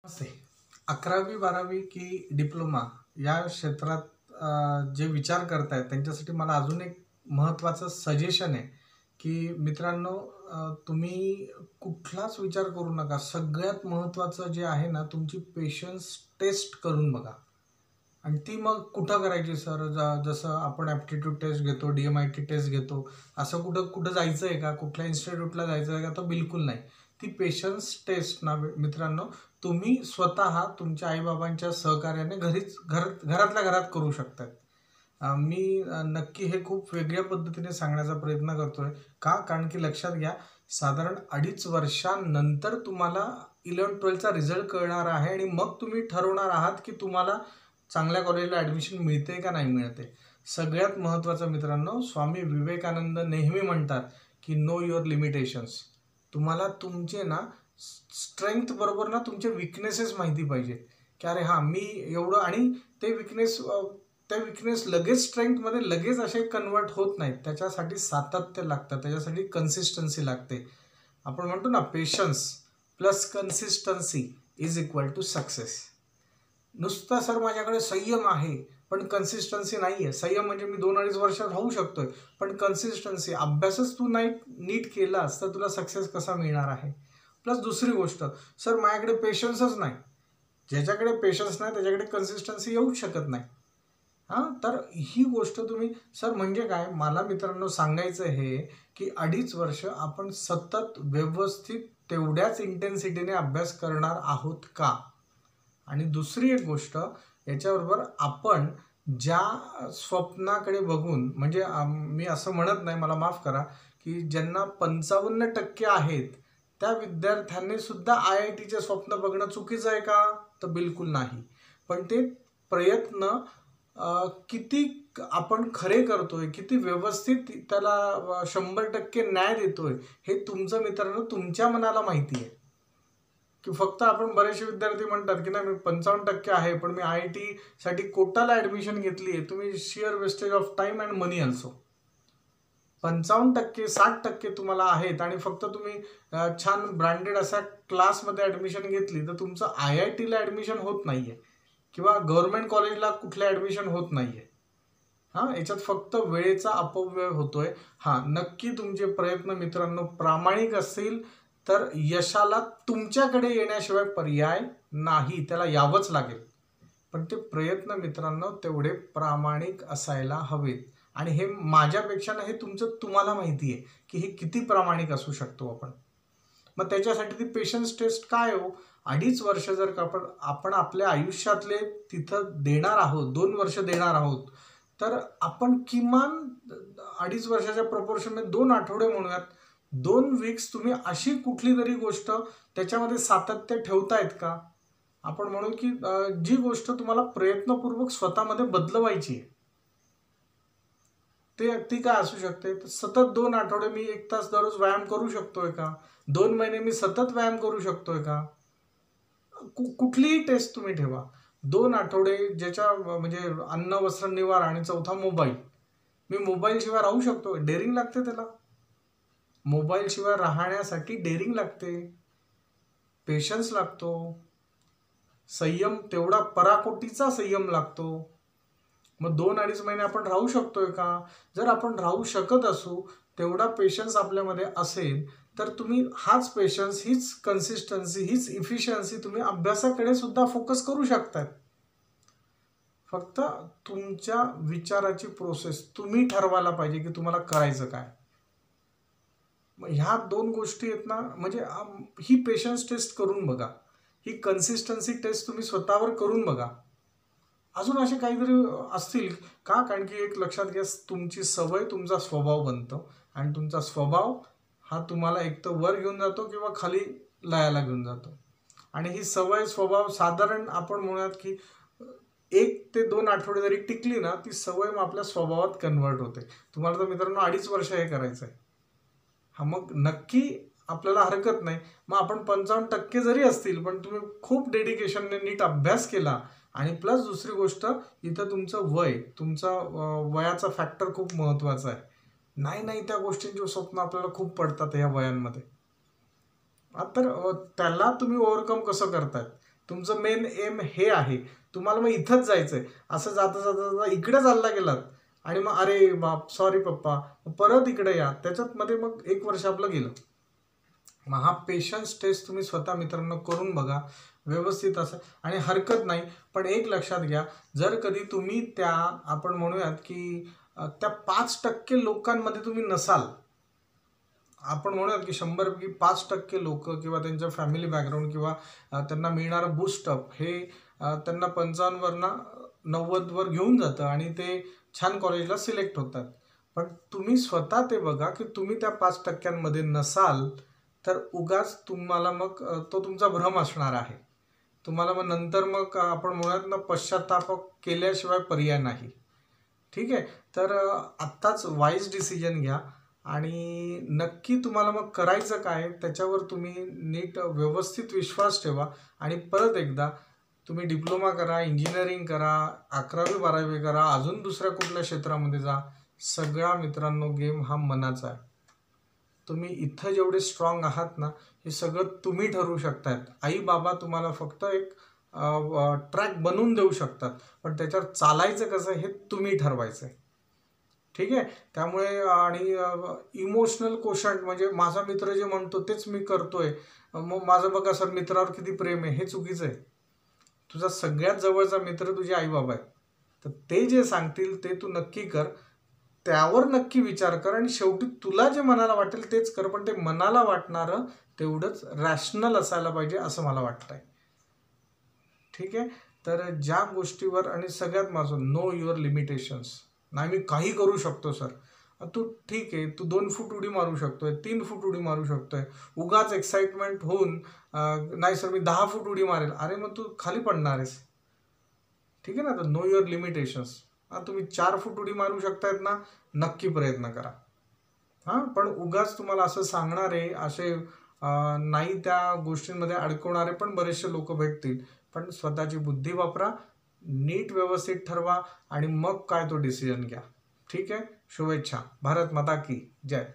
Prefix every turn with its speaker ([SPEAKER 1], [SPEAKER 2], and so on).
[SPEAKER 1] असे 11वी-12वी की डिप्लोमा या क्षेत्रात जे विचार करतायत त्यांच्यासाठी मला अजून एक महत्त्वाचं सजेशन आहे, की मित्रांनो, तुम्ही कुठलाच विचार करू नका. सगळ्यात महत्त्वाचं जे आहे ना, तुमची पेशन्स टेस्ट करून बघा. आणि ती मग कुठं करायची सर? जसं आपण ॲप्टिट्यूड टेस्ट घेतो, DMIT टेस्ट घेतो, असं कुठं कुठं जायचं आहे का? कुठल्या इन्स्टिट्यूटला जायचं आहे का? तर बिलकुल नाही. ती पेशन्स टेस्ट ना मित्रांनो, तुम्ही स्वतः तुमच्या आईबाबांच्या सहकार्याने घरातल्या घरात करू शकतात. मी नक्की हे खूप वेगळ्या पद्धतीने सांगण्याचा प्रयत्न करतोय. का? कारण की लक्षात घ्या, साधारण 2.5 वर्षांनंतर तुम्हाला 11वी-12वीचा रिझल्ट कळणार आहे आणि मग तुम्ही ठरवणार आहात की तुम्हाला चांगल्या कॉलेजला ॲडमिशन मिळते का नाही मिळते. सगळ्यात महत्त्वाचं मित्रांनो, स्वामी विवेकानंद नेहमी म्हणतात की नो युअर लिमिटेशन्स. तुम्हाला तुमचे ना स्ट्रेंथ बरोबर ना तुमचे विकनेसेस माहिती पाहिजे, की अरे हां, मी एवढं, आणि ते विकनेस लगेच स्ट्रेंथमध्ये लगेच असे कन्वर्ट होत नाहीत. त्याच्यासाठी सातत्य लागतं, त्याच्यासाठी कन्सिस्टन्सी लागते. आपण म्हणतो ना, patience plus consistency is equal to success. नुसता सर माझ्याकडे संयम आहे पण कन्सिस्टन्सी नाही आहे. संयम म्हणजे मी 2-2.5 वर्षात राहू शकतोय, पण कन्सिस्टन्सी, अभ्यासच तू नाही नीट केलास तर तुला सक्सेस कसा मिळणार आहे. प्लस दुसरी गोष्ट, सर माझ्याकडे पेशन्सच नाही. ज्याच्याकडे पेशन्स नाही त्याच्याकडे कन्सिस्टन्सी येऊच शकत नाही. हां, तर ही गोष्ट तुम्ही, सर म्हणजे काय, मला मित्रांनो सांगायचं हे की 2.5 वर्ष आपण सतत व्यवस्थित तेवढ्याच इंटेन्सिटीने अभ्यास करणार आहोत का. आणि दुसरी एक गोष्ट याच्याबरोबर, आपण ज्या स्वप्नाकडे बघून, म्हणजे मी असं म्हणत नाही, मला माफ करा, की ज्यांना 55% आहेत त्या विद्यार्थ्यांनी सुद्धा IITचे स्वप्न बघणं चुकीचं आहे का? तर बिलकुल नाही. पण ते प्रयत्न किती आपण खरे करतोय, किती व्यवस्थित त्याला 100% न्याय देतोय, हे तुमचं मित्रांनो तुमच्या मनाला माहिती आहे. की फक्त आपण, बरेचसे विद्यार्थी म्हणतात की नाही मी 55% आहे पण मी IIT साठी कोटाला ॲडमिशन घेतली आहे. तुम्ही shear wastage of time and money also. 55%, 60% तुम्हाला आहेत आणि फक्त तुम्ही छान ब्रँडेड अशा क्लासमध्ये ॲडमिशन घेतली तर तुमचं IITला ॲडमिशन होत नाहीये किंवा गव्हर्नमेंट कॉलेजला कुठल्या ॲडमिशन होत नाहीये. हां, याच्यात फक्त वेळेचा अपव्यय होतोय. हां, नक्की तुमचे प्रयत्न मित्रांनो प्रामाणिक असतील तर यशाला तुमच्याकडे येण्याशिवाय पर्याय नाही, त्याला यावंच लागेल. पण ते प्रयत्न मित्रांनो तेवढे प्रामाणिक असायला हवेत. आणि हे माझ्यापेक्षा नाही, हे तुमचं तुम्हाला माहिती आहे की हे किती प्रामाणिक असू शकतो आपण. मग त्याच्यासाठी ती पेशन्स टेस्ट काय हो? 2.5 वर्ष जर का आपण आपल्या आयुष्यातले तिथं देणार आहोत, 2 वर्ष देणार आहोत, तर आपण किमान 2.5 वर्षाच्या प्रपोर्शनमध्ये 2 आठवडे म्हणूयात, 2 वीक्स तुम्ही अशी कुठली तरी गोष्ट त्याच्यामध्ये सातत्य ठेवतायत का? आपण म्हणू की जी गोष्ट तुम्हाला प्रयत्नपूर्वक स्वतःमध्ये बदलवायची आहे, ती काय असू शकते? तर सतत 2 आठवडे मी 1 तास दररोज व्यायाम करू शकतोय का? 2 महिने मी सतत व्यायाम करू शकतोय का? कुठलीही टेस्ट तुम्ही ठेवा. 2 आठवडे ज्याच्या म्हणजे अन्न, वस्त्र, निवारा आणि चौथा मोबाईल. मी मोबाईल शिवाय राहू शकतो? डेअरिंग लागते त्याला. मोबाईल शिवाय राहण्यासाठी डेअरिंग लागते, पेशन्स लागतो, संयम, तेवढा पराकोटीचा संयम लागतो. मग 2-2.5 महिने आपण राहू शकतोय का? जर आपण राहू शकत असू, तेवढा पेशन्स आपल्यामध्ये असेल, तर तुम्ही हाच पेशन्स, हीच कन्सिस्टन्सी, हीच इफिशियन्सी तुम्ही अभ्यासाकडे सुद्धा फोकस करू शकतात. फक्त तुमच्या विचाराची प्रोसेस तुम्ही ठरवायला पाहिजे की तुम्हाला करायचं काय. मग ह्या 2 गोष्टी आहेत ना, म्हणजे ही पेशन्स टेस्ट करून बघा, ही कन्सिस्टन्सी टेस्ट तुम्ही स्वतःवर करून बघा. अजून असे काहीतरी असतील का? कारण की एक लक्षात घ्या, तुमची सवय तुमचा स्वभाव बनतो आणि तुमचा स्वभाव हा तुम्हाला एक तर वर घेऊन जातो किंवा खाली लयाला घेऊन जातो. आणि ही सवय, स्वभाव साधारण आपण म्हणूयात की 1 ते 2 आठवडे जरी टिकली ना, ती सवय मग आपल्या स्वभावात कन्वर्ट होते. तुम्हाला तर मित्रांनो 2.5 वर्ष हे करायचं आहे. हा, मग नक्की आपल्याला हरकत नाही. मग आपण 55% जरी असतील पण तुम्ही खूप डेडिकेशनने नीट अभ्यास केला, आणि प्लस दुसरी गोष्ट, इथं तुमचं वय, तुमचा वयाचा फॅक्टर खूप महत्त्वाचा आहे. नाही त्या गोष्टींची स्वप्न आपल्याला खूप पडतात या वयांमध्ये. तर त्याला तुम्ही ओव्हरकम कसं करताय? तुमचं मेन एम हे आहे, तुम्हाला मग इथंच जायचंय, असं जाता जाता जाता इकडे चालला गेलात आणि मग अरे बाप सॉरी पप्पा परत इकडे या, त्याच्यात मध्ये मग 1 वर्ष आपलं गेलं. मग हा पेशन्स टेस्ट तुम्ही स्वतः मित्रांनो करून बघा व्यवस्थित असं. आणि हरकत नाही, पण एक लक्षात घ्या, जर कधी तुम्ही त्या आपण म्हणूयात की त्या 5% लोकांमध्ये तुम्ही नसाल, आपण म्हणूयात की 100पैकी 5% लोक किंवा त्यांच्या फॅमिली बॅकग्राऊंड किंवा त्यांना मिळणारं बूस्टअप हे त्यांना 55 वरनं 90 वर घेऊन जातं आणि ते छान कॉलेजला सिलेक्ट होतात. पण तुम्ही स्वतः ते बघा की तुम्ही त्या 5%मध्ये नसाल, तर उगाच तुम्हाला मग तो तुमचा भ्रम असणार आहे. तुम्हाला मग नंतर मग आपण म्हणूयात ना पश्चात्ताप केल्याशिवाय पर्याय नाही. ठीक आहे. तर आत्ताच वाईज डिसिजन घ्या आणि नक्की तुम्हाला मग करायचं काय त्याच्यावर तुम्ही नीट व्यवस्थित विश्वास ठेवा आणि परत एकदा तुम्ही डिप्लोमा करा, इंजिनिअरिंग करा, 11वी 12वी करा, अजून दुसऱ्या कुठल्या क्षेत्रामध्ये जा. सगळा मित्रांनो गेम हा मनाचा आहे. तुम्ही इथं जेवढे स्ट्रॉंग आहात ना, हे सगळं तुम्ही ठरवू शकतायत. आई बाबा तुम्हाला फक्त एक ट्रॅक बनवून देऊ शकतात, पण त्याच्यावर चालायचं कसं हे तुम्ही ठरवायचं आहे. ठीक आहे. त्यामुळे आणि इमोशनल कोशंट म्हणजे माझा मित्र जे म्हणतो तेच मी करतोय, मग माझं बघा सर मित्रावर किती प्रेम आहे, हे चुकीचं आहे. तुझा सगळ्यात जवळचा मित्र तुझे आई बाबा आहेत, तर ते जे सांगतील ते तू नक्की कर, त्यावर नक्की विचार कर आणि शेवटी तुला जे मनाला वाटेल तेच कर, पण ते मनाला वाटणारं तेवढंच रॅशनल असायला पाहिजे असं मला वाटतंय. ठीक आहे. तर ज्या गोष्टीवर आणि सगळ्यात माझं नो युअर लिमिटेशन्स. नाही मी काही करू शकतो सर, तू ठीक आहे, तू 2 फूट उडी मारू शकतोय, 3 फूट उडी मारू शकतोय, उगाच एक्साइटमेंट होऊन नाही सर मी 10 फूट उडी मारेल, अरे मग तू खाली पडणार आहेस. ठीक आहे ना. तर नो युअर लिमिटेशन्स. तुम्ही 4 फूट उडी मारू शकतायत ना, नक्की प्रयत्न करा. पण उगाच तुम्हाला असं सांगणारे असे नाही त्या गोष्टींमध्ये अडकवणारे पण बरेचसे लोक भेटतील. पण स्वतःची बुद्धी वापरा, नीट व्यवस्थित ठरवा आणि मग काय तो डिसिजन घ्या. ठीक आहे. शुभेच्छा. भारत माता की जय.